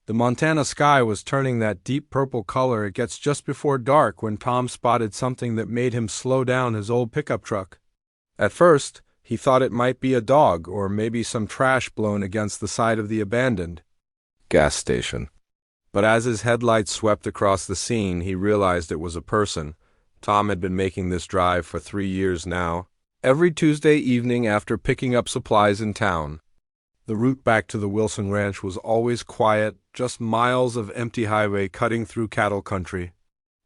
The Montana sky was turning that deep purple color it gets just before dark when Tom spotted something that made him slow down his old pickup truck. At first, he thought it might be a dog or maybe some trash blown against the side of the abandoned gas station. But as his headlights swept across the scene, he realized it was a person. Tom had been making this drive for 3 years now, every Tuesday evening after picking up supplies in town. The route back to the Wilson Ranch was always quiet, just miles of empty highway cutting through cattle country.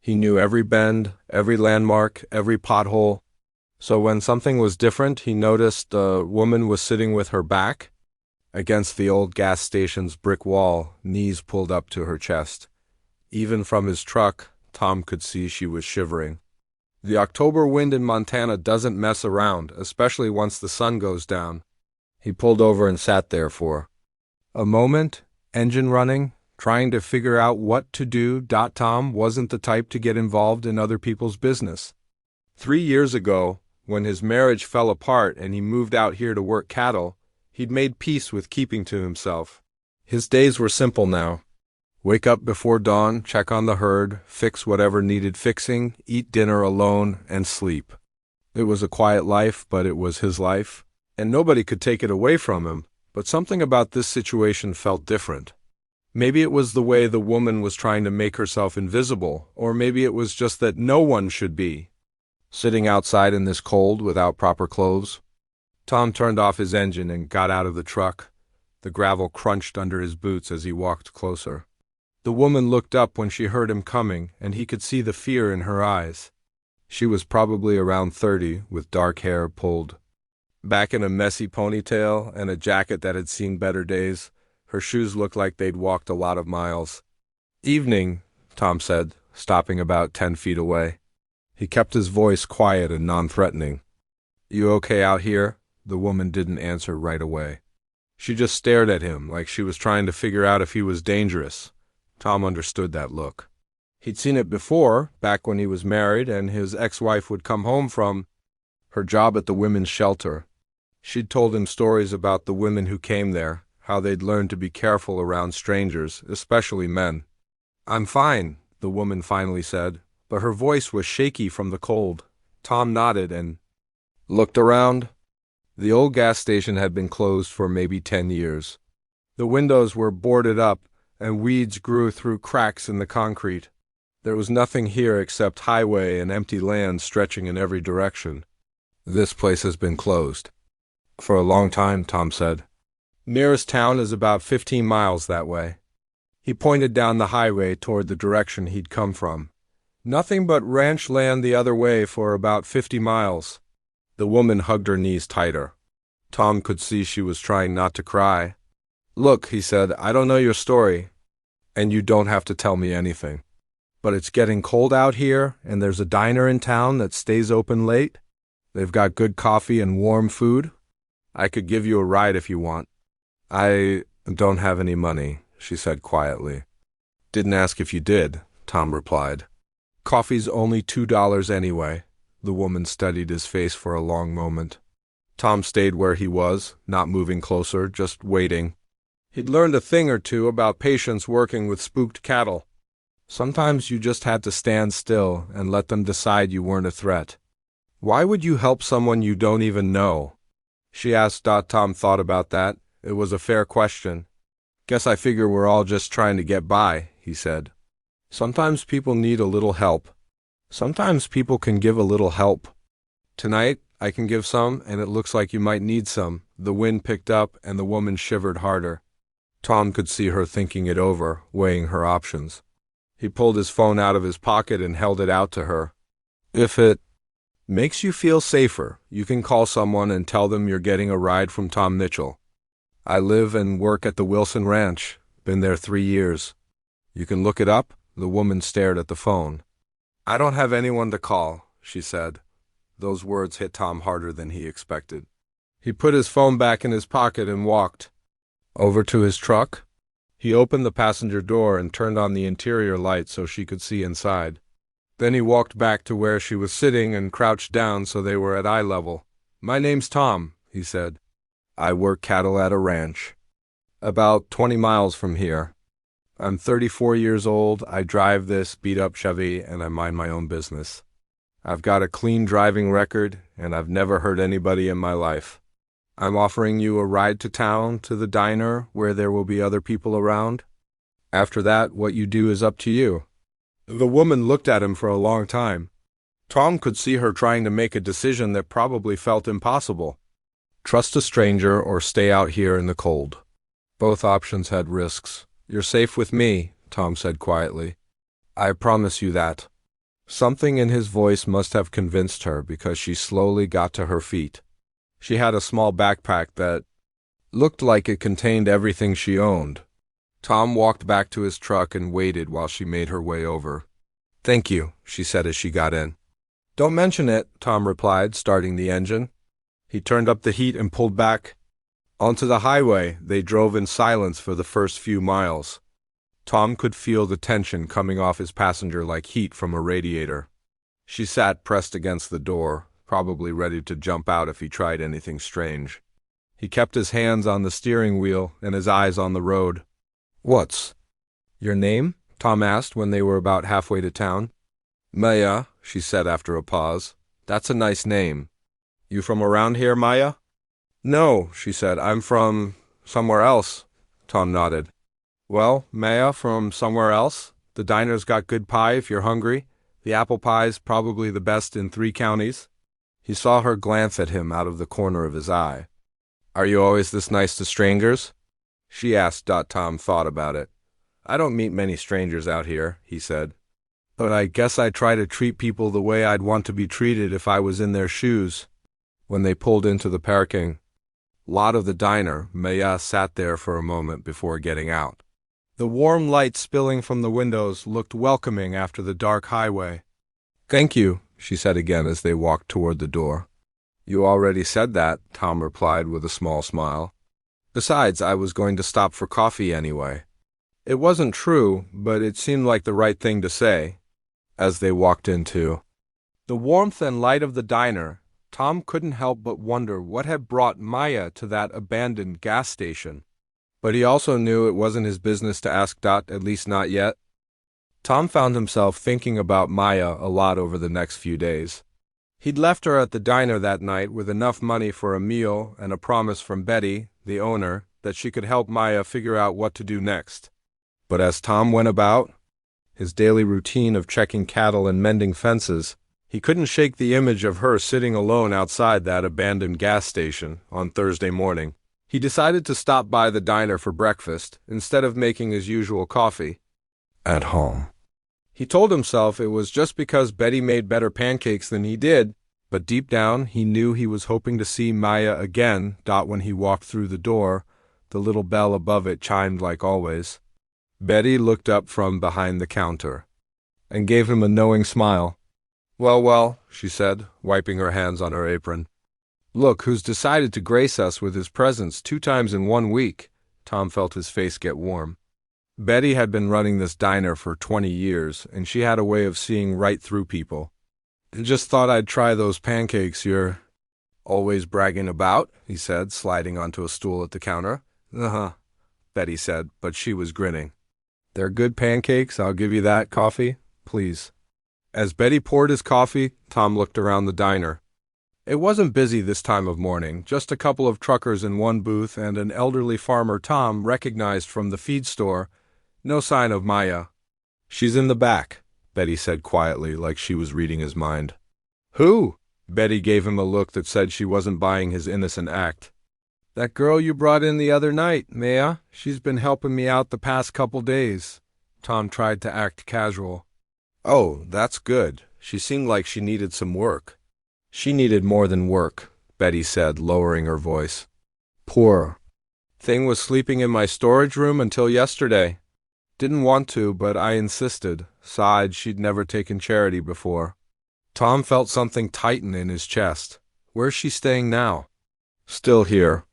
He knew every bend, every landmark, every pothole. So when something was different, he noticed a woman was sitting with her back against the old gas station's brick wall, knees pulled up to her chest. Even from his truck, Tom could see she was shivering. The October wind in Montana doesn't mess around, especially once the sun goes down. He pulled over and sat there for a moment, engine running, trying to figure out what to do. Tom wasn't the type to get involved in other people's business. 3 years ago, when his marriage fell apart and he moved out here to work cattle, he'd made peace with keeping to himself. His days were simple now. Wake up before dawn, check on the herd, fix whatever needed fixing, eat dinner alone, and sleep. It was a quiet life, but it was his life, and nobody could take it away from him. But something about this situation felt different. Maybe it was the way the woman was trying to make herself invisible, or maybe it was just that no one should be sitting outside in this cold without proper clothes. Tom turned off his engine and got out of the truck. The gravel crunched under his boots as he walked closer. The woman looked up when she heard him coming, and he could see the fear in her eyes. She was probably around 30, with dark hair pulled back in a messy ponytail and a jacket that had seen better days. Her shoes looked like they'd walked a lot of miles. "Evening," Tom said, stopping about 10 feet away. He kept his voice quiet and non-threatening. "You okay out here?" The woman didn't answer right away. She just stared at him like she was trying to figure out if he was dangerous. Tom understood that look. He'd seen it before, back when he was married and his ex-wife would come home from her job at the women's shelter. She'd told him stories about the women who came there, how they'd learned to be careful around strangers, especially men. "I'm fine," the woman finally said, but her voice was shaky from the cold. Tom nodded and looked around. The old gas station had been closed for maybe 10 years. The windows were boarded up, and weeds grew through cracks in the concrete. There was nothing here except highway and empty land stretching in every direction. "This place has been closed for a long time," Tom said. "Nearest town is about 15 miles that way." He pointed down the highway toward the direction he'd come from. "Nothing but ranch land the other way for about 50 miles. The woman hugged her knees tighter. Tom could see she was trying not to cry. "Look," he said, "I don't know your story, and you don't have to tell me anything. But it's getting cold out here, and there's a diner in town that stays open late. They've got good coffee and warm food. I could give you a ride if you want." "I don't have any money," she said quietly. "Didn't ask if you did," Tom replied. "Coffee's only $2 anyway." The woman studied his face for a long moment. Tom stayed where he was, not moving closer, just waiting. He'd learned a thing or two about patience working with spooked cattle. Sometimes you just had to stand still and let them decide you weren't a threat. "Why would you help someone you don't even know?" she asked. Tom thought about that. It was a fair question. "Guess I figure we're all just trying to get by," he said. "Sometimes people need a little help. Sometimes people can give a little help. Tonight, I can give some, and it looks like you might need some." The wind picked up, and the woman shivered harder. Tom could see her thinking it over, weighing her options. He pulled his phone out of his pocket and held it out to her. "If it makes you feel safer, you can call someone and tell them you're getting a ride from Tom Mitchell. I live and work at the Wilson Ranch. Been there 3 years. You can look it up." The woman stared at the phone. "I don't have anyone to call," she said. Those words hit Tom harder than he expected. He put his phone back in his pocket and walked over to his truck. He opened the passenger door and turned on the interior light so she could see inside. Then he walked back to where she was sitting and crouched down so they were at eye level. "My name's Tom," he said. "I work cattle at a ranch about 20 miles from here. I'm 34 years old, I drive this beat-up Chevy, and I mind my own business. I've got a clean driving record, and I've never hurt anybody in my life. I'm offering you a ride to town, to the diner, where there will be other people around. After that, what you do is up to you." The woman looked at him for a long time. Tom could see her trying to make a decision that probably felt impossible. Trust a stranger or stay out here in the cold. Both options had risks. "You're safe with me," Tom said quietly. "I promise you that." Something in his voice must have convinced her because she slowly got to her feet. She had a small backpack that looked like it contained everything she owned. Tom walked back to his truck and waited while she made her way over. "Thank you," she said as she got in. "Don't mention it," Tom replied, starting the engine. He turned up the heat and pulled back. Onto the highway, they drove in silence for the first few miles. Tom could feel the tension coming off his passenger like heat from a radiator. She sat pressed against the door, probably ready to jump out if he tried anything strange. He kept his hands on the steering wheel and his eyes on the road. "What's your name?" Tom asked when they were about halfway to town. "Maya," she said after a pause. "That's a nice name. You from around here, Maya?" "No," she said. "I'm from somewhere else." Tom nodded. "Well, Maya, from somewhere else? The diner's got good pie if you're hungry. The apple pie's probably the best in 3 counties. He saw her glance at him out of the corner of his eye. "Are you always this nice to strangers?" she asked. Tom thought about it. "I don't meet many strangers out here," he said. "But I guess I try to treat people the way I'd want to be treated if I was in their shoes." When they pulled into the parking lot of the diner, Maya sat there for a moment before getting out. The warm light spilling from the windows looked welcoming after the dark highway. "Thank you," she said again as they walked toward the door. "You already said that," Tom replied with a small smile. "Besides, I was going to stop for coffee anyway." It wasn't true, but it seemed like the right thing to say. As they walked into the warmth and light of the diner, Tom couldn't help but wonder what had brought Maya to that abandoned gas station. But he also knew it wasn't his business to ask. At least not yet. Tom found himself thinking about Maya a lot over the next few days. He'd left her at the diner that night with enough money for a meal and a promise from Betty, the owner, that she could help Maya figure out what to do next. But as Tom went about his daily routine of checking cattle and mending fences, he couldn't shake the image of her sitting alone outside that abandoned gas station on Thursday morning. He decided to stop by the diner for breakfast instead of making his usual coffee at home. He told himself it was just because Betty made better pancakes than he did, but deep down he knew he was hoping to see Maya again. When he walked through the door, the little bell above it chimed like always. Betty looked up from behind the counter and gave him a knowing smile. Well, she said, wiping her hands on her apron. "Look who's decided to grace us with his presence 2 times in 1 week." Tom felt his face get warm. Betty had been running this diner for 20 years, and she had a way of seeing right through people. "Just thought I'd try those pancakes you're always bragging about," he said, sliding onto a stool at the counter. "Uh-huh," Betty said, but she was grinning. "They're good pancakes, I'll give you that. Coffee, please." As Betty poured his coffee, Tom looked around the diner. It wasn't busy this time of morning, just a couple of truckers in one booth and an elderly farmer Tom recognized from the feed store. No sign of Maya. "She's in the back," Betty said quietly, like she was reading his mind. "Who?" Betty gave him a look that said she wasn't buying his innocent act. "That girl you brought in the other night, Maya. She's been helping me out the past couple days." Tom tried to act casual. "Oh, that's good. She seemed like she needed some work." "She needed more than work," Betty said, lowering her voice. "Poor thing was sleeping in my storage room until yesterday. Didn't want to, but I insisted. Sighed she'd never taken charity before." Tom felt something tighten in his chest. "Where's she staying now?" "Still here.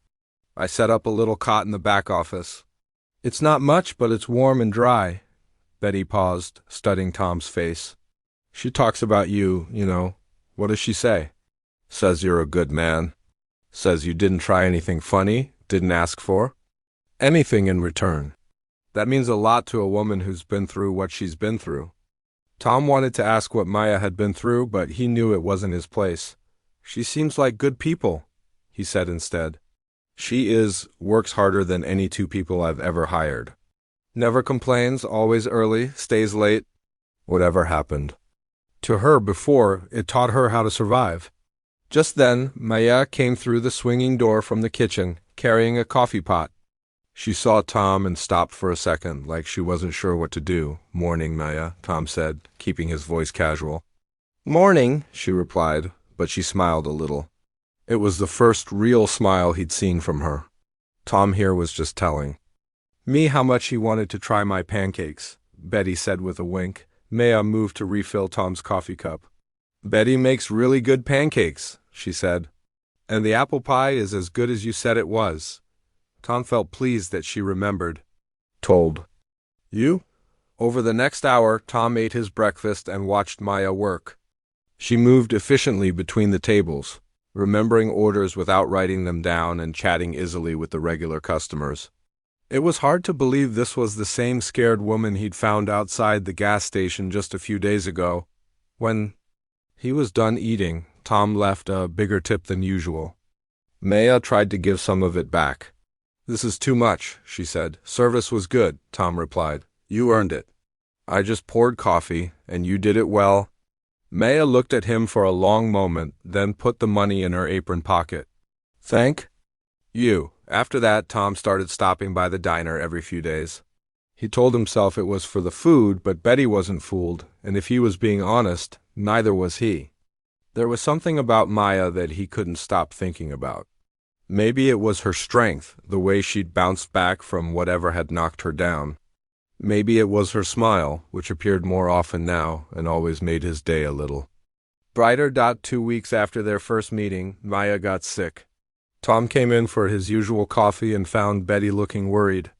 I set up a little cot in the back office. It's not much, but it's warm and dry." Betty paused, studying Tom's face. "She talks about you, you know. What does she say?" "Says you're a good man. Says you didn't try anything funny, didn't ask for anything in return." That means a lot to a woman who's been through what she's been through. Tom wanted to ask what Maya had been through, but he knew it wasn't his place. She seems like good people, he said instead. She works harder than any two people I've ever hired. Never complains, always early, stays late. Whatever happened to her before, it taught her how to survive. Just then, Maya came through the swinging door from the kitchen, carrying a coffee pot. She saw Tom and stopped for a second, like she wasn't sure what to do. "Morning, Maya," Tom said, keeping his voice casual. "Morning," she replied, but she smiled a little. It was the first real smile he'd seen from her. Tom here was just telling me how much he wanted to try my pancakes, Betty said with a wink. Maya moved to refill Tom's coffee cup. "Betty makes really good pancakes," she said. "And the apple pie is as good as you said it was." Tom felt pleased that she remembered. "Told you?" Over the next hour, Tom ate his breakfast and watched Maya work. She moved efficiently between the tables, remembering orders without writing them down and chatting easily with the regular customers. It was hard to believe this was the same scared woman he'd found outside the gas station just a few days ago. When he was done eating, Tom left a bigger tip than usual. Maya tried to give some of it back. "This is too much," she said. "Service was good," Tom replied. "You earned it. I just poured coffee, and you did it well." Maya looked at him for a long moment, then put the money in her apron pocket. "Thank you." After that, Tom started stopping by the diner every few days. He told himself it was for the food, but Betty wasn't fooled, and if he was being honest, neither was he. There was something about Maya that he couldn't stop thinking about. Maybe it was her strength, the way she'd bounced back from whatever had knocked her down. Maybe it was her smile, which appeared more often now and always made his day a little brighter. 2 weeks after their first meeting, Maya got sick. Tom came in for his usual coffee and found Betty looking worried.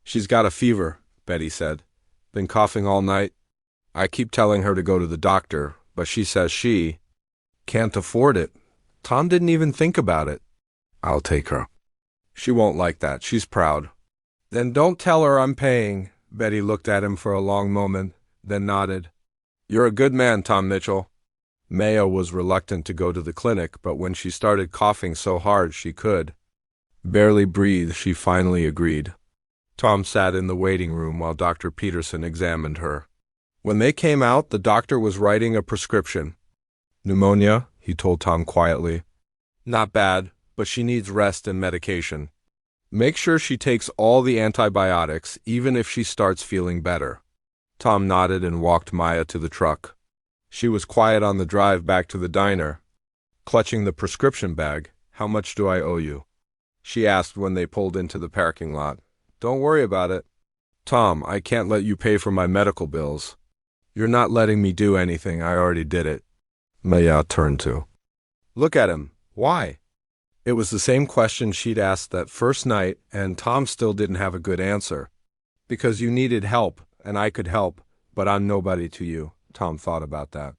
"She's got a fever," Betty said. "Been coughing all night. I keep telling her to go to the doctor, but she says she can't afford it." Tom didn't even think about it. "I'll take her." "She won't like that. She's proud." "Then don't tell her I'm paying." Betty looked at him for a long moment, then nodded. "You're a good man, Tom Mitchell." Maya was reluctant to go to the clinic, but when she started coughing so hard she could barely breathe, she finally agreed. Tom sat in the waiting room while Dr. Peterson examined her. When they came out, the doctor was writing a prescription. "Pneumonia," he told Tom quietly. "Not bad, but she needs rest and medication. Make sure she takes all the antibiotics, even if she starts feeling better." Tom nodded and walked Maya to the truck. She was quiet on the drive back to the diner, clutching the prescription bag. "How much do I owe you?" she asked when they pulled into the parking lot. "Don't worry about it." "Tom, I can't let you pay for my medical bills." "You're not letting me do anything. I already did it." Maya turned to look at him. "Why?" It was the same question she'd asked that first night, and Tom still didn't have a good answer. "Because you needed help, and I could help, but I'm nobody to you." Tom thought about that.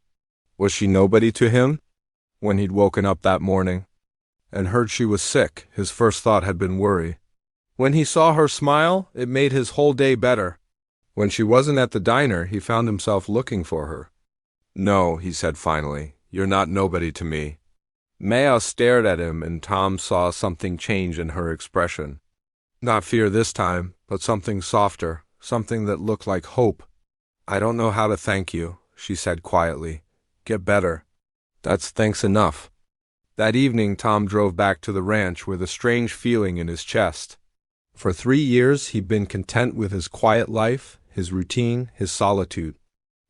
Was she nobody to him? When he'd woken up that morning and heard she was sick, his first thought had been worry. When he saw her smile, it made his whole day better. When she wasn't at the diner, he found himself looking for her. "No," he said finally, "you're not nobody to me." Maya stared at him, and Tom saw something change in her expression. Not fear this time, but something softer, something that looked like hope. "I don't know how to thank you," she said quietly. "Get better. That's thanks enough." That evening, Tom drove back to the ranch with a strange feeling in his chest. For 3 years, he'd been content with his quiet life, his routine, his solitude.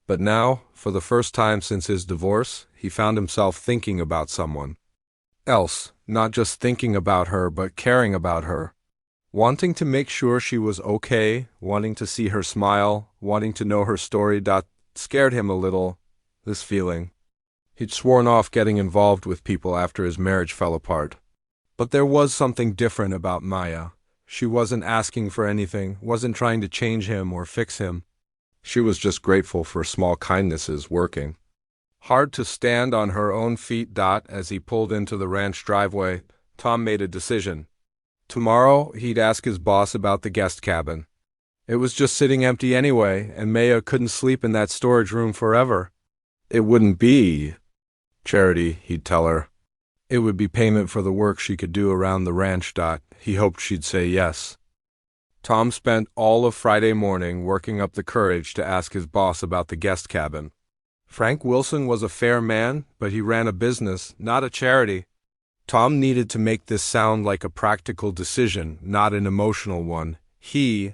But now, for the first time since his divorce, he found himself thinking about someone else, not just thinking about her, but caring about her. Wanting to make sure she was okay, wanting to see her smile, wanting to know her story. Scared him a little, this feeling. He'd sworn off getting involved with people after his marriage fell apart. But there was something different about Maya. She wasn't asking for anything, wasn't trying to change him or fix him. She was just grateful for small kindnesses working hard to stand on her own feet. As he pulled into the ranch driveway, Tom made a decision. Tomorrow, he'd ask his boss about the guest cabin. It was just sitting empty anyway, and Maya couldn't sleep in that storage room forever. It wouldn't be charity, he'd tell her. It would be payment for the work she could do around the ranch. He hoped she'd say yes. Tom spent all of Friday morning working up the courage to ask his boss about the guest cabin. Frank Wilson was a fair man, but he ran a business, not a charity. Tom needed to make this sound like a practical decision, not an emotional one. He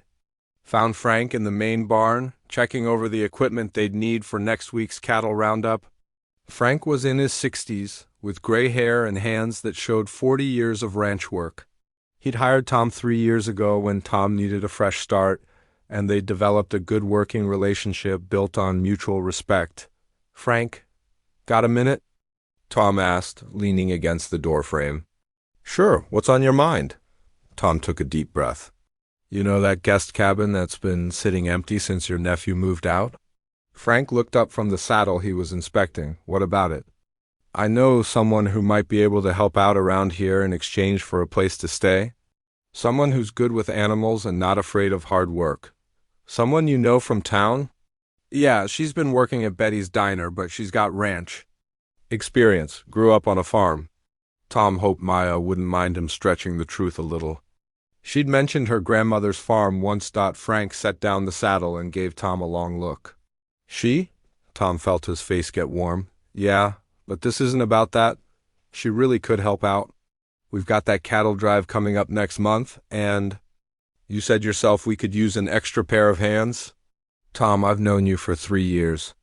found Frank in the main barn, checking over the equipment they'd need for next week's cattle roundup. Frank was in his 60s, with gray hair and hands that showed 40 years of ranch work. He'd hired Tom 3 years ago when Tom needed a fresh start, and they'd developed a good working relationship built on mutual respect. "Frank, got a minute?" Tom asked, leaning against the doorframe. "Sure, what's on your mind?" Tom took a deep breath. "You know that guest cabin that's been sitting empty since your nephew moved out?" Frank looked up from the saddle he was inspecting. "What about it?" "I know someone who might be able to help out around here in exchange for a place to stay. Someone who's good with animals and not afraid of hard work." "Someone you know from town?" "Yeah, she's been working at Betty's diner, but she's got ranch experience. Grew up on a farm." Tom hoped Maya wouldn't mind him stretching the truth a little. She'd mentioned her grandmother's farm once. Frank set down the saddle and gave Tom a long look. "She?" Tom felt his face get warm. "Yeah, but this isn't about that. She really could help out. We've got that cattle drive coming up next month, and you said yourself we could use an extra pair of hands." "Tom, I've known you for 3 years.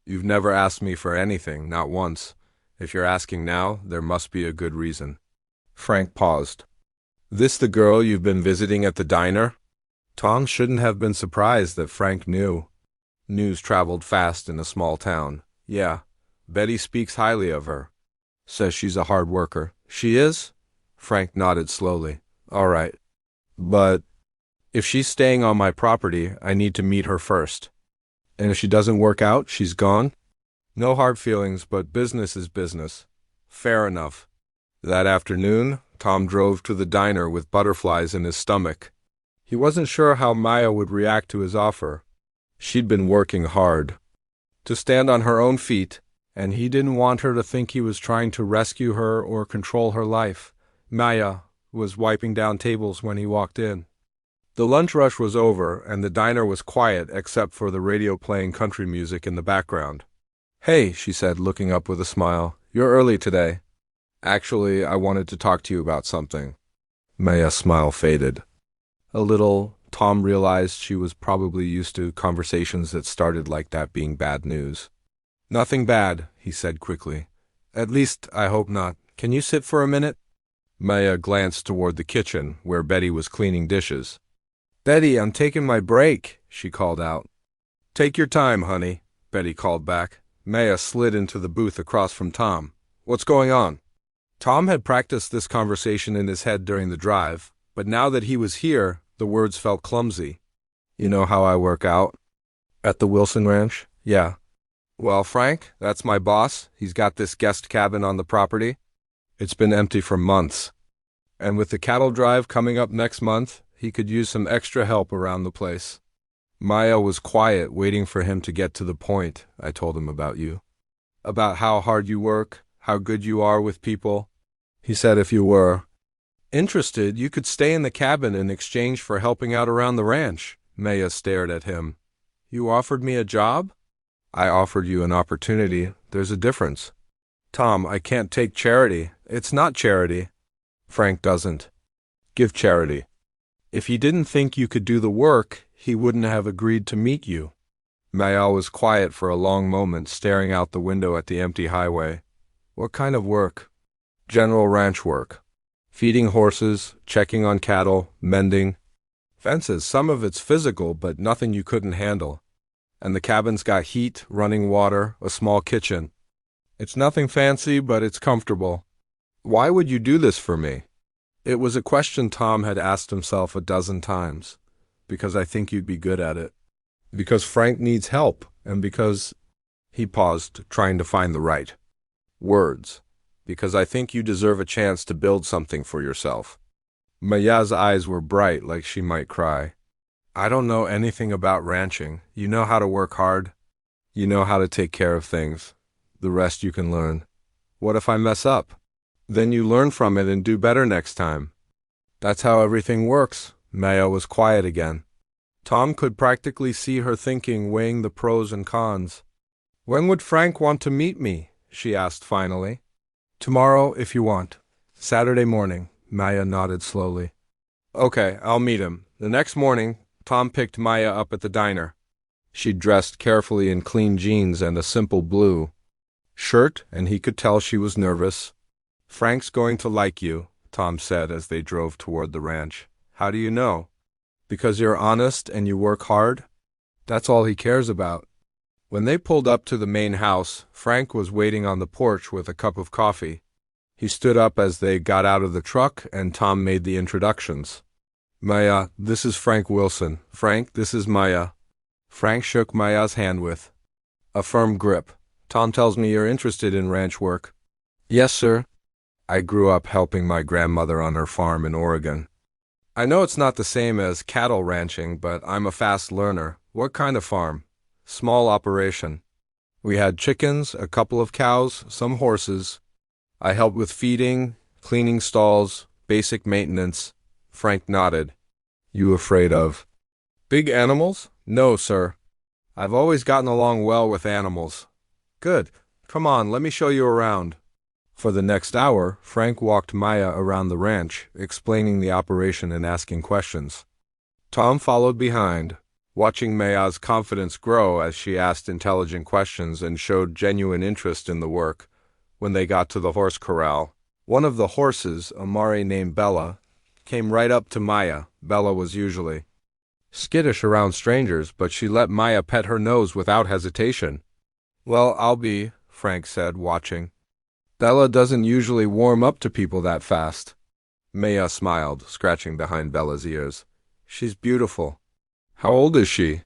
You've never asked me for anything, not once. If you're asking now, there must be a good reason." Frank paused. "This the girl you've been visiting at the diner?" Tom shouldn't have been surprised that Frank knew. News traveled fast in a small town. "Yeah, Betty speaks highly of her. Says she's a hard worker." "She is?" Frank nodded slowly. "All right. But if she's staying on my property, I need to meet her first. And if she doesn't work out, she's gone?" "No hard feelings, but business is business." "Fair enough." That afternoon, Tom drove to the diner with butterflies in his stomach. He wasn't sure how Maya would react to his offer. She'd been working hard to stand on her own feet, and he didn't want her to think he was trying to rescue her or control her life. Maya was wiping down tables when he walked in. The lunch rush was over, and the diner was quiet except for the radio playing country music in the background. "Hey," she said, looking up with a smile. "You're early today." "Actually, I wanted to talk to you about something." Maya's smile faded. A little. Tom realized she was probably used to conversations that started like that being bad news. "Nothing bad," he said quickly. "At least, I hope not. Can you sit for a minute?" Maya glanced toward the kitchen, where Betty was cleaning dishes. "Betty, I'm taking my break," she called out. "Take your time, honey," Betty called back. Maya slid into the booth across from Tom. "What's going on?" Tom had practiced this conversation in his head during the drive, but now that he was here, the words felt clumsy. "You know how I work out?" "At the Wilson Ranch?" "Yeah." "Well, Frank, that's my boss. He's got this guest cabin on the property. It's been empty for months. And with the cattle drive coming up next month, he could use some extra help around the place." Maya was quiet, waiting for him to get to the point. "I told him about you. About how hard you work, how good you are with people." He said if you were interested, you could stay in the cabin in exchange for helping out around the ranch. Maya stared at him. "You offered me a job?" "I offered you an opportunity. There's a difference." "Tom, I can't take charity. It's not charity." "Frank doesn't give charity. If he didn't think you could do the work, he wouldn't have agreed to meet you." Maya was quiet for a long moment, staring out the window at the empty highway. "What kind of work?" "General ranch work. Feeding horses, checking on cattle, mending fences. Some of it's physical, but nothing you couldn't handle. And the cabin's got heat, running water, a small kitchen. It's nothing fancy, but it's comfortable." "Why would you do this for me?" It was a question Tom had asked himself a dozen times. "Because I think you'd be good at it. Because Frank needs help, and because—" He paused, trying to find the right words. "Because I think you deserve a chance to build something for yourself." Maya's eyes were bright, like she might cry. I don't know anything about ranching. You know how to work hard. You know how to take care of things. The rest you can learn. What if I mess up? Then you learn from it and do better next time. That's how everything works. Maya was quiet again. Tom could practically see her thinking, weighing the pros and cons. When would Frank want to meet me? She asked finally. Tomorrow, if you want. Saturday morning. Maya nodded slowly. Okay, I'll meet him. The next morning, Tom picked Maya up at the diner. She dressed carefully in clean jeans and a simple blue shirt, and he could tell she was nervous. Frank's going to like you, Tom said as they drove toward the ranch. How do you know? Because you're honest and you work hard? That's all he cares about. When they pulled up to the main house, Frank was waiting on the porch with a cup of coffee. He stood up as they got out of the truck, and Tom made the introductions. Maya, this is Frank Wilson. Frank, this is Maya. Frank shook Maya's hand with a firm grip. Tom tells me you're interested in ranch work. Yes, sir. I grew up helping my grandmother on her farm in Oregon. I know it's not the same as cattle ranching, but I'm a fast learner. What kind of farm? Small operation. We had chickens, a couple of cows, some horses. I helped with feeding, cleaning stalls, basic maintenance. Frank nodded. You afraid of big animals? No, sir. I've always gotten along well with animals. Good. Come on, let me show you around. For the next hour, Frank walked Maya around the ranch, explaining the operation and asking questions. Tom followed behind, watching Maya's confidence grow as she asked intelligent questions and showed genuine interest in the work. When they got to the horse corral, one of the horses, a Mare named Bella, came right up to Maya. Bella was usually skittish around strangers, but she let Maya pet her nose without hesitation. Well, I'll be, Frank said, watching. Bella doesn't usually warm up to people that fast. Maya smiled, scratching behind Bella's ears. She's beautiful. How old is she?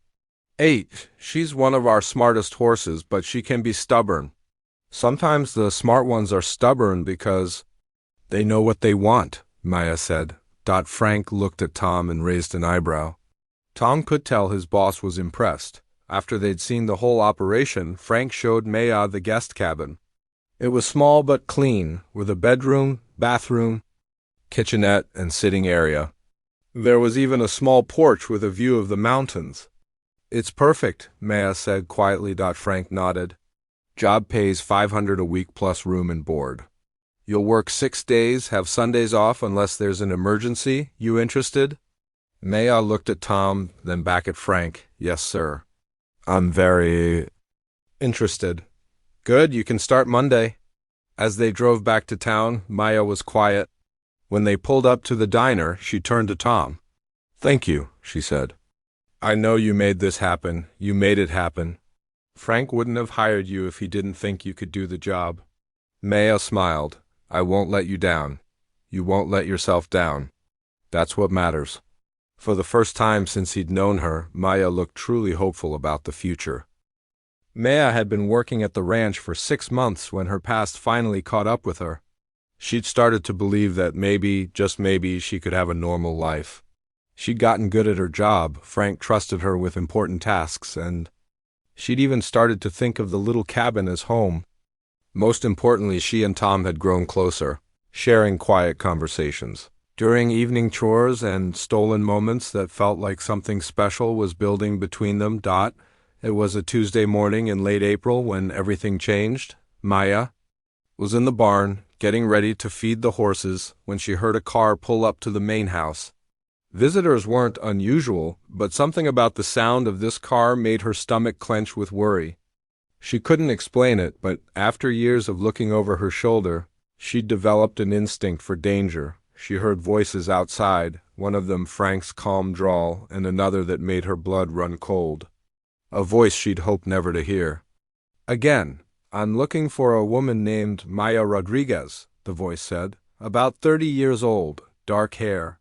8. She's one of our smartest horses, but she can be stubborn. Sometimes the smart ones are stubborn because they know what they want, Maya said. Frank looked at Tom and raised an eyebrow. Tom could tell his boss was impressed. After they'd seen the whole operation, Frank showed Maya the guest cabin. It was small but clean, with a bedroom, bathroom, kitchenette, and sitting area. There was even a small porch with a view of the mountains. It's perfect, Maya said quietly. Frank nodded. Job pays $500 a week plus room and board. You'll work 6 days, have Sundays off unless there's an emergency. You interested? Maya looked at Tom, then back at Frank. Yes, sir. I'm very interested. Good, you can start Monday. As they drove back to town, Maya was quiet. When they pulled up to the diner, she turned to Tom. Thank you, she said. I know you made this happen. You made it happen. Frank wouldn't have hired you if he didn't think you could do the job. Maya smiled. I won't let you down. You won't let yourself down. That's what matters. For the first time since he'd known her, Maya looked truly hopeful about the future. Maya had been working at the ranch for 6 months when her past finally caught up with her. She'd started to believe that maybe, just maybe, she could have a normal life. She'd gotten good at her job. Frank trusted her with important tasks, and she'd even started to think of the little cabin as home. Most importantly, she and Tom had grown closer, sharing quiet conversations. During evening chores and stolen moments that felt like something special was building between them. It was a Tuesday morning in late April when everything changed. Maya was in the barn, getting ready to feed the horses, when she heard a car pull up to the main house. Visitors weren't unusual, but something about the sound of this car made her stomach clench with worry. She couldn't explain it, but after years of looking over her shoulder, she'd developed an instinct for danger. She heard voices outside, one of them Frank's calm drawl, and another that made her blood run cold. A voice she'd hoped never to hear. Again, I'm looking for a woman named Maya Rodriguez, the voice said. About 30 years old, dark hair.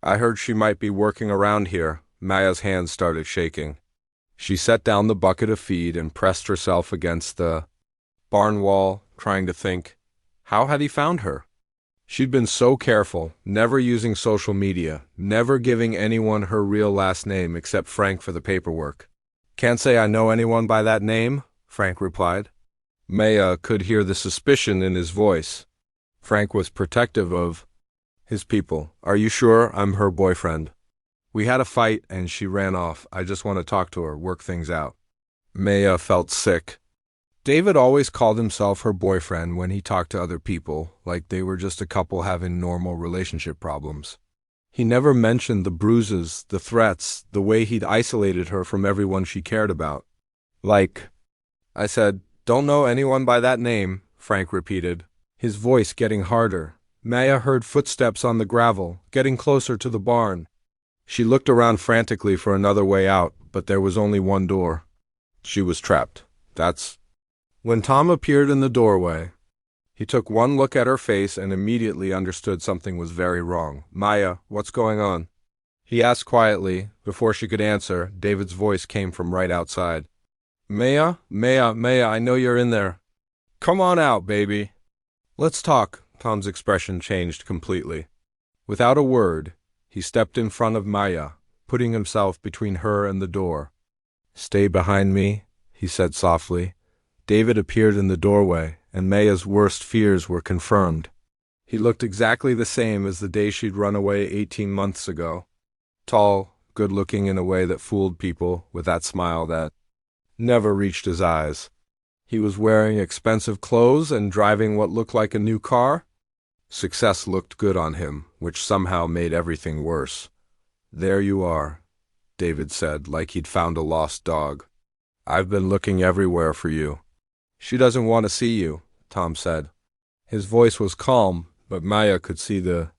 I heard she might be working around here. Maya's hands started shaking. She set down the bucket of feed and pressed herself against the barn wall, trying to think. How had he found her? She'd been so careful, never using social media, never giving anyone her real last name except Frank for the paperwork. "Can't say I know anyone by that name," Frank replied. Maya could hear the suspicion in his voice. Frank was protective of his people. "Are you sure I'm her boyfriend? We had a fight and she ran off. I just want to talk to her, work things out." Maya felt sick. David always called himself her boyfriend when he talked to other people, like they were just a couple having normal relationship problems. He never mentioned the bruises, the threats, the way he'd isolated her from everyone she cared about. I said, "Don't know anyone by that name," Frank repeated, his voice getting harder. Maya heard footsteps on the gravel, getting closer to the barn. She looked around frantically for another way out, but there was only one door. She was trapped. That's when Tom appeared in the doorway. He took one look at her face and immediately understood something was very wrong. "Maya, what's going on?" he asked quietly. Before she could answer, David's voice came from right outside. Maya, I know you're in there. Come on out, baby. Let's talk." Tom's expression changed completely. Without a word, he stepped in front of Maya, putting himself between her and the door. "Stay behind me," he said softly. David appeared in the doorway, and Maya's worst fears were confirmed. He looked exactly the same as the day she'd run away 18 months ago. Tall, good-looking in a way that fooled people, with that smile that never reached his eyes. He was wearing expensive clothes and driving what looked like a new car. Success looked good on him, which somehow made everything worse. "There you are," David said, like he'd found a lost dog. "I've been looking everywhere for you." "She doesn't want to see you," Tom said. His voice was calm, but Maya could see the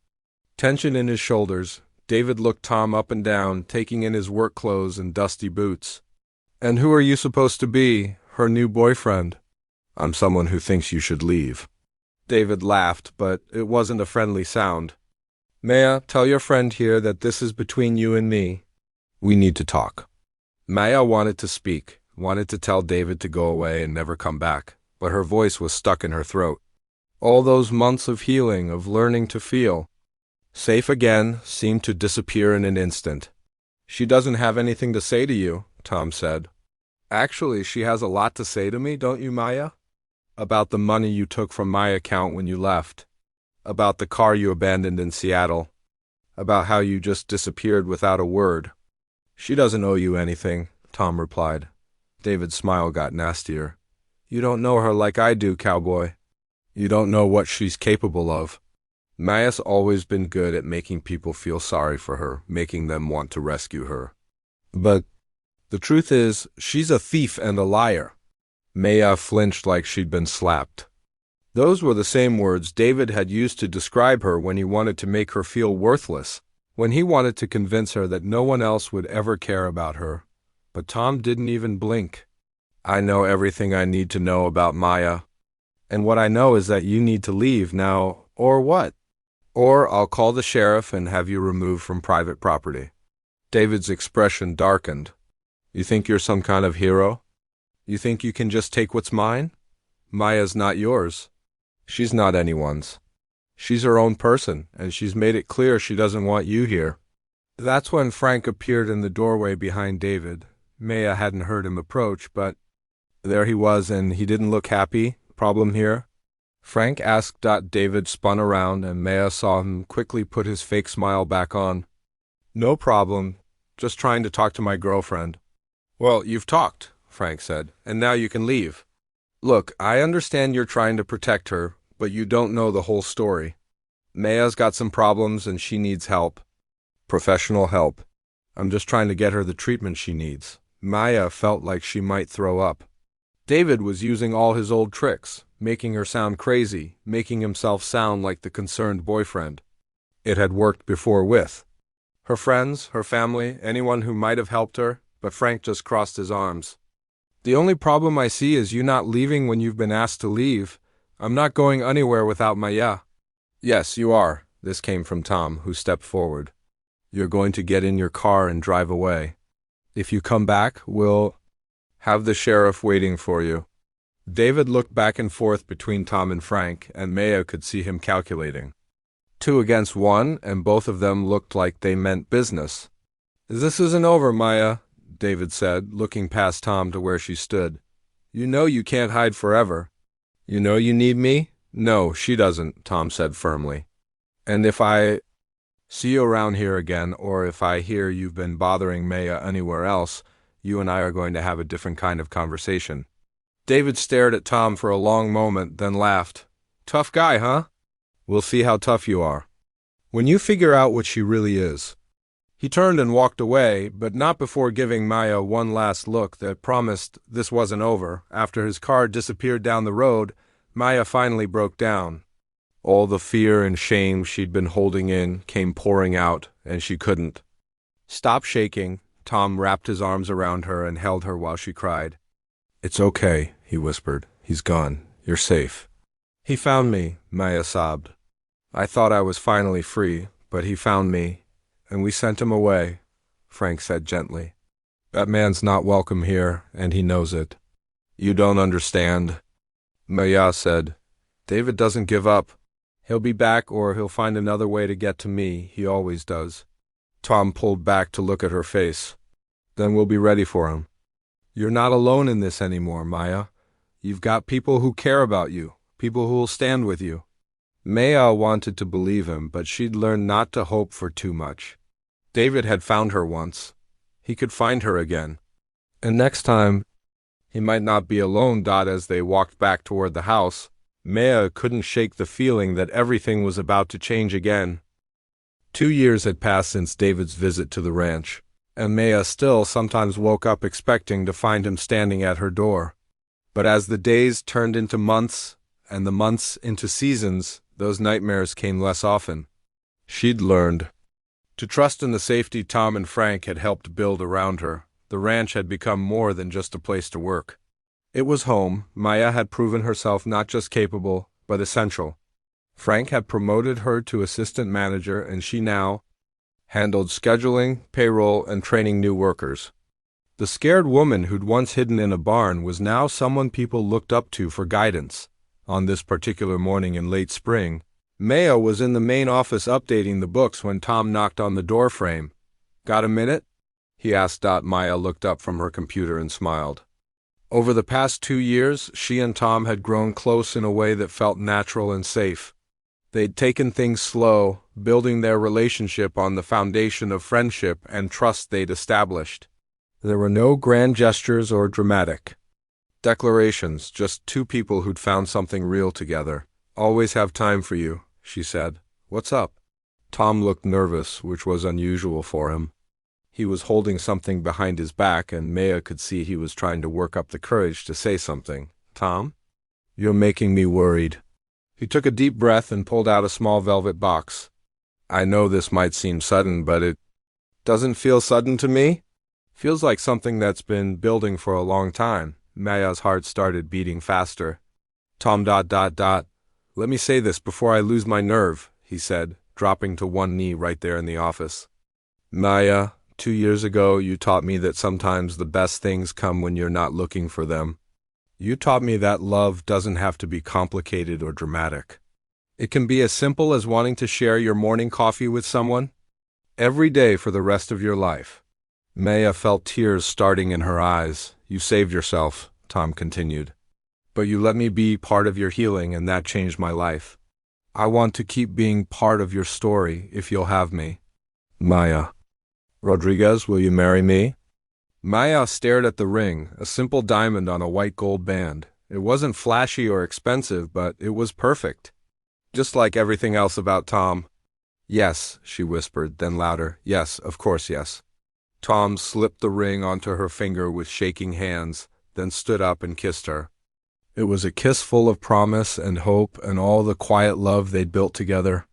tension in his shoulders. David looked Tom up and down, taking in his work clothes and dusty boots. "And who are you supposed to be, her new boyfriend?" "I'm someone who thinks you should leave." David laughed, but it wasn't a friendly sound. "Maya, tell your friend here that this is between you and me. We need to talk." Maya wanted to speak, wanted to tell David to go away and never come back, but her voice was stuck in her throat. All those months of healing, of learning to feel safe again, seemed to disappear in an instant. "She doesn't have anything to say to you," Tom said. "Actually, she has a lot to say to me, don't you, Maya? About the money you took from my account when you left. About the car you abandoned in Seattle. About how you just disappeared without a word." "She doesn't owe you anything," Tom replied. David's smile got nastier. "You don't know her like I do, Cowboy. You don't know what she's capable of." Maya's always been good at making people feel sorry for her, making them want to rescue her. But the truth is, she's a thief and a liar. Maya flinched like she'd been slapped. Those were the same words David had used to describe her when he wanted to make her feel worthless, when he wanted to convince her that no one else would ever care about her. But Tom didn't even blink. "I know everything I need to know about Maya. And what I know is that you need to leave now, or what? Or I'll call the sheriff and have you removed from private property." David's expression darkened. "You think you're some kind of hero? You think you can just take what's mine? Maya's not yours. She's not anyone's. She's her own person, and she's made it clear she doesn't want you here." That's when Frank appeared in the doorway behind David. Maya hadn't heard him approach, but there he was, and he didn't look happy. "Problem here?" Frank asked. David spun around, and Maya saw him quickly put his fake smile back on. "No problem. Just trying to talk to my girlfriend." "Well, you've talked," Frank said, "and now you can leave. Look, I understand you're trying to protect her, but you don't know the whole story. Maya's got some problems and she needs help. Professional help. I'm just trying to get her the treatment she needs." Maya felt like she might throw up. David was using all his old tricks, making her sound crazy, making himself sound like the concerned boyfriend. It had worked before with her friends, her family, anyone who might have helped her, but Frank just crossed his arms. "The only problem I see is you not leaving when you've been asked to leave. I'm not going anywhere without Maya." "Yes, you are." This came from Tom, who stepped forward. "You're going to get in your car and drive away. If you come back, we'll have the sheriff waiting for you." David looked back and forth between Tom and Frank, and Maya could see him calculating. Two against one, and both of them looked like they meant business. This isn't over, Maya, David said, looking past Tom to where she stood. You know you can't hide forever. You know you need me? No, she doesn't, Tom said firmly. And if I see you around here again, or if I hear you've been bothering Maya anywhere else, you and I are going to have a different kind of conversation. David stared at Tom for a long moment, then laughed. Tough guy, huh? We'll see how tough you are when you figure out what she really is. He turned and walked away, but not before giving Maya one last look that promised this wasn't over. After his car disappeared down the road, Maya finally broke down. All the fear and shame she'd been holding in came pouring out, and she couldn't. Stop shaking. Tom wrapped his arms around her and held her while she cried. It's okay, he whispered. He's gone. You're safe. He found me, Maya sobbed. I thought I was finally free, but he found me, and we sent him away, Frank said gently. That man's not welcome here, and he knows it. You don't understand, Maya said. David doesn't give up. He'll be back, or he'll find another way to get to me. He always does. Tom pulled back to look at her face. Then we'll be ready for him. You're not alone in this anymore, Maya. You've got people who care about you, people who will stand with you. Maya wanted to believe him, but she'd learned not to hope for too much. David had found her once. He could find her again. And next time, he might not be alone. As they walked back toward the house, Maya couldn't shake the feeling that everything was about to change again. 2 years had passed since David's visit to the ranch, and Maya still sometimes woke up expecting to find him standing at her door. But as the days turned into months, and the months into seasons, those nightmares came less often. She'd learned to trust in the safety Tom and Frank had helped build around her. The ranch had become more than just a place to work. It was home. Maya had proven herself not just capable, but essential. Frank had promoted her to assistant manager, and she now handled scheduling, payroll, and training new workers. The scared woman who'd once hidden in a barn was now someone people looked up to for guidance. On this particular morning in late spring, Maya was in the main office updating the books when Tom knocked on the door frame. Got a minute? He asked. Maya looked up from her computer and smiled. Over the past 2 years, she and Tom had grown close in a way that felt natural and safe. They'd taken things slow, building their relationship on the foundation of friendship and trust they'd established. There were no grand gestures or dramatic declarations, just two people who'd found something real together. Always have time for you, she said. What's up? Tom looked nervous, which was unusual for him. He was holding something behind his back, and Maya could see he was trying to work up the courage to say something. Tom? You're making me worried. He took a deep breath and pulled out a small velvet box. I know this might seem sudden, but it doesn't feel sudden to me. Feels like something that's been building for a long time. Maya's heart started beating faster. Tom ... Let me say this before I lose my nerve, he said, dropping to one knee right there in the office. Maya, 2 years ago you taught me that sometimes the best things come when you're not looking for them. You taught me that love doesn't have to be complicated or dramatic. It can be as simple as wanting to share your morning coffee with someone every day for the rest of your life. Maya felt tears starting in her eyes. You saved yourself, Tom continued. But you let me be part of your healing, and that changed my life. I want to keep being part of your story, if you'll have me. Maya. Rodriguez, will you marry me? Maya stared at the ring, a simple diamond on a white gold band. It wasn't flashy or expensive, but it was perfect. Just like everything else about Tom. Yes, she whispered, then louder. Yes, of course, yes. Tom slipped the ring onto her finger with shaking hands, then stood up and kissed her. It was a kiss full of promise and hope and all the quiet love they'd built together.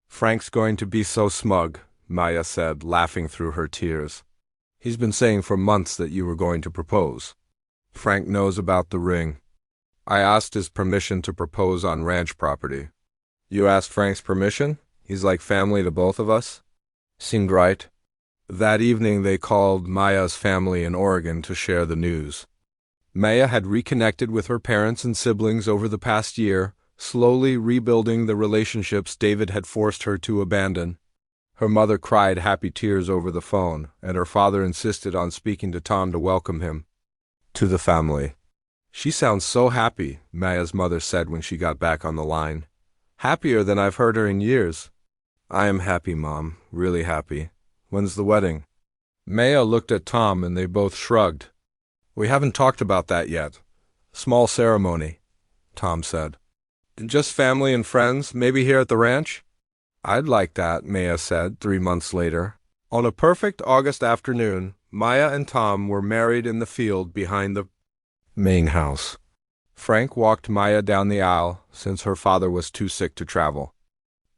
Frank's going to be so smug, Maya said, laughing through her tears. He's been saying for months that you were going to propose. Frank knows about the ring. I asked his permission to propose on ranch property. You asked Frank's permission? He's like family to both of us? Seemed right. That evening they called Maya's family in Oregon to share the news. Maya had reconnected with her parents and siblings over the past year, slowly rebuilding the relationships David had forced her to abandon. Her mother cried happy tears over the phone, and her father insisted on speaking to Tom to welcome him to the family. "She sounds so happy," Maya's mother said when she got back on the line. "Happier than I've heard her in years." "I am happy, Mom, really happy. When's the wedding?" Maya looked at Tom and they both shrugged. "We haven't talked about that yet. Small ceremony," Tom said. "Just family and friends, maybe here at the ranch?" "I'd like that," Maya said 3 months later. On a perfect August afternoon, Maya and Tom were married in the field behind the main house. Frank walked Maya down the aisle since her father was too sick to travel.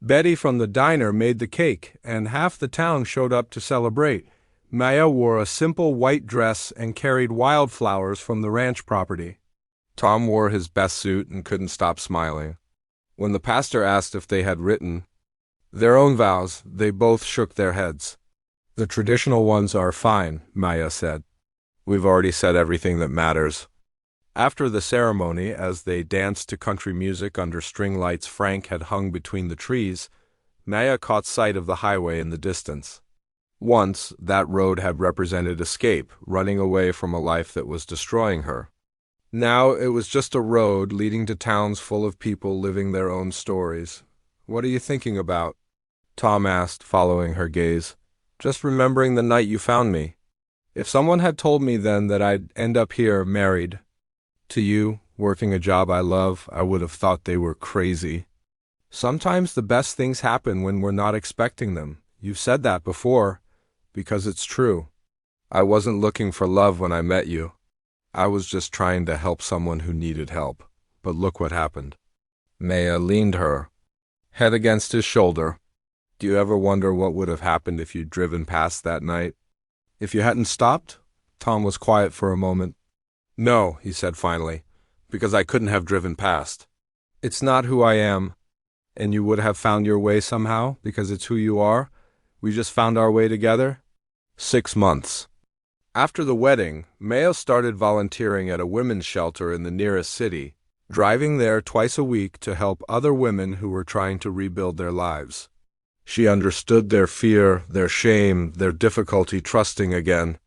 Betty from the diner made the cake, and half the town showed up to celebrate. Maya wore a simple white dress and carried wildflowers from the ranch property. Tom wore his best suit and couldn't stop smiling. When the pastor asked if they had written their own vows, they both shook their heads. "The traditional ones are fine," Maya said. "We've already said everything that matters." After the ceremony, as they danced to country music under string lights Frank had hung between the trees, Maya caught sight of the highway in the distance. Once, that road had represented escape, running away from a life that was destroying her. Now it was just a road leading to towns full of people living their own stories. "What are you thinking about?" Tom asked, following her gaze. "Just remembering the night you found me. If someone had told me then that I'd end up here, married to you, working a job I love, I would have thought they were crazy. Sometimes the best things happen when we're not expecting them. You've said that before, because it's true. I wasn't looking for love when I met you. I was just trying to help someone who needed help. But look what happened." Maya leaned her head against his shoulder. "Do you ever wonder what would have happened if you'd driven past that night? If you hadn't stopped?" Tom was quiet for a moment. "No," he said finally, "because I couldn't have driven past. It's not who I am. And you would have found your way somehow, because it's who you are? We just found our way together?" 6 months. After the wedding, Maya started volunteering at a women's shelter in the nearest city, driving there twice a week to help other women who were trying to rebuild their lives. She understood their fear, their shame, their difficulty trusting again.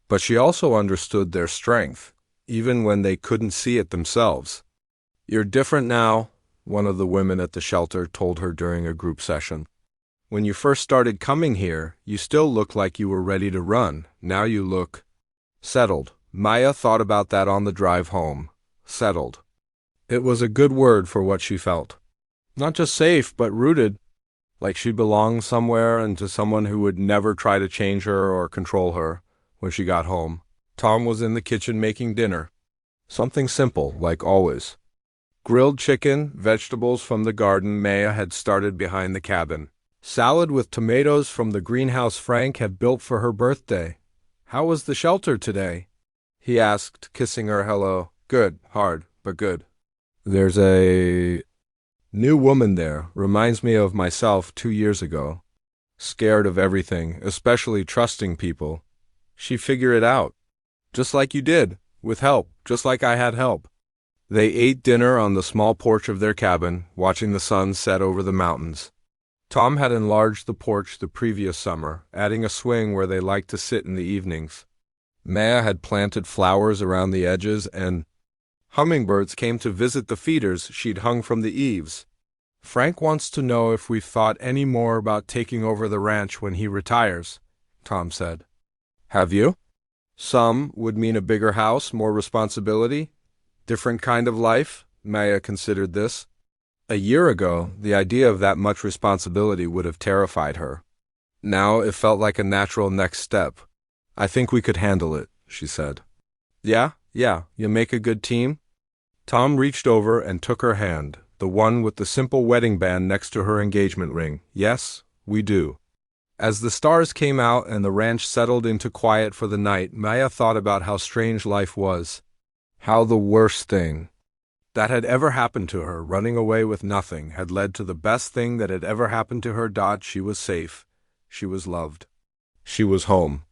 But she also understood their strength, even when they couldn't see it themselves. "You're different now," one of the women at the shelter told her during a group session. "When you first started coming here, you still looked like you were ready to run. Now you look settled." Maya thought about that on the drive home. Settled. It was a good word for what she felt. Not just safe, but rooted, like she belonged somewhere and to someone who would never try to change her or control her. When she got home, Tom was in the kitchen making dinner. Something simple, like always. Grilled chicken, vegetables from the garden Maya had started behind the cabin. Salad with tomatoes from the greenhouse Frank had built for her birthday. "How was the shelter today?" he asked, kissing her hello. "Good, hard, but good. There's a new woman there, reminds me of myself 2 years ago. Scared of everything, especially trusting people. She figured it out. Just like you did, with help, just like I had help." They ate dinner on the small porch of their cabin, watching the sun set over the mountains. Tom had enlarged the porch the previous summer, adding a swing where they liked to sit in the evenings. Maya had planted flowers around the edges, and hummingbirds came to visit the feeders she'd hung from the eaves. "Frank wants to know if we've thought any more about taking over the ranch when he retires," Tom said. "Have you?" "Some would mean a bigger house, more responsibility. Different kind of life." Maya considered this. A year ago, the idea of that much responsibility would have terrified her. Now it felt like a natural next step. "I think we could handle it," she said. Yeah, you make a good team?" Tom reached over and took her hand, the one with the simple wedding band next to her engagement ring. "Yes, we do." As the stars came out and the ranch settled into quiet for the night, Maya thought about how strange life was. How the worst thing that had ever happened to her, running away with nothing, had led to the best thing that had ever happened to her. She was safe. She was loved. She was home.